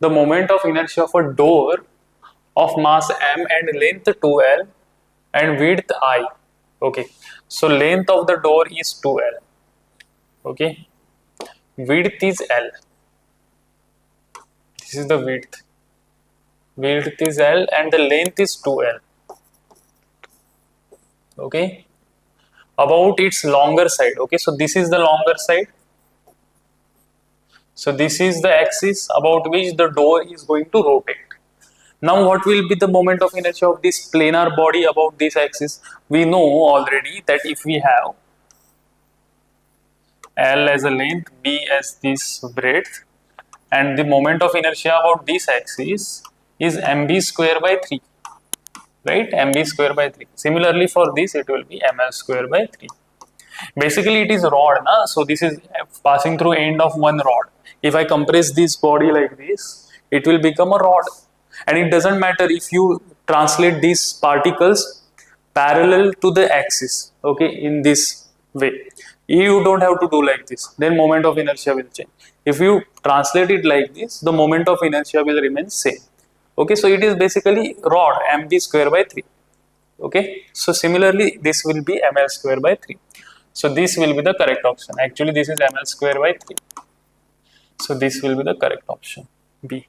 the moment of inertia of a door of mass m and length 2l and width I. Okay, so length of the door is 2l. Okay, width is l. This is the width. Width is l and the length is 2l. Okay, about its longer side. Okay, so this is the longer side. So this is the axis about which the door is going to rotate. Now what will be the moment of inertia of this planar body about this axis? We know already that if we have L as a length, B as this breadth, and the moment of inertia about this axis is mb square by 3, right? Mb square by 3. Similarly for this it will be ml square by 3. Basically it is rod, na? So this is passing through end of one rod. If I compress this body like this, it will become a rod. And it doesn't matter if you translate these particles parallel to the axis, okay, in this way. You don't have to do like this, then moment of inertia will change. If you translate it like this, the moment of inertia will remain same. Okay, so it is basically rod mb square by 3. Okay, so similarly this will be ml square by 3. So this will be the correct option. Actually this is ml square by 3. So this will be the correct option, B.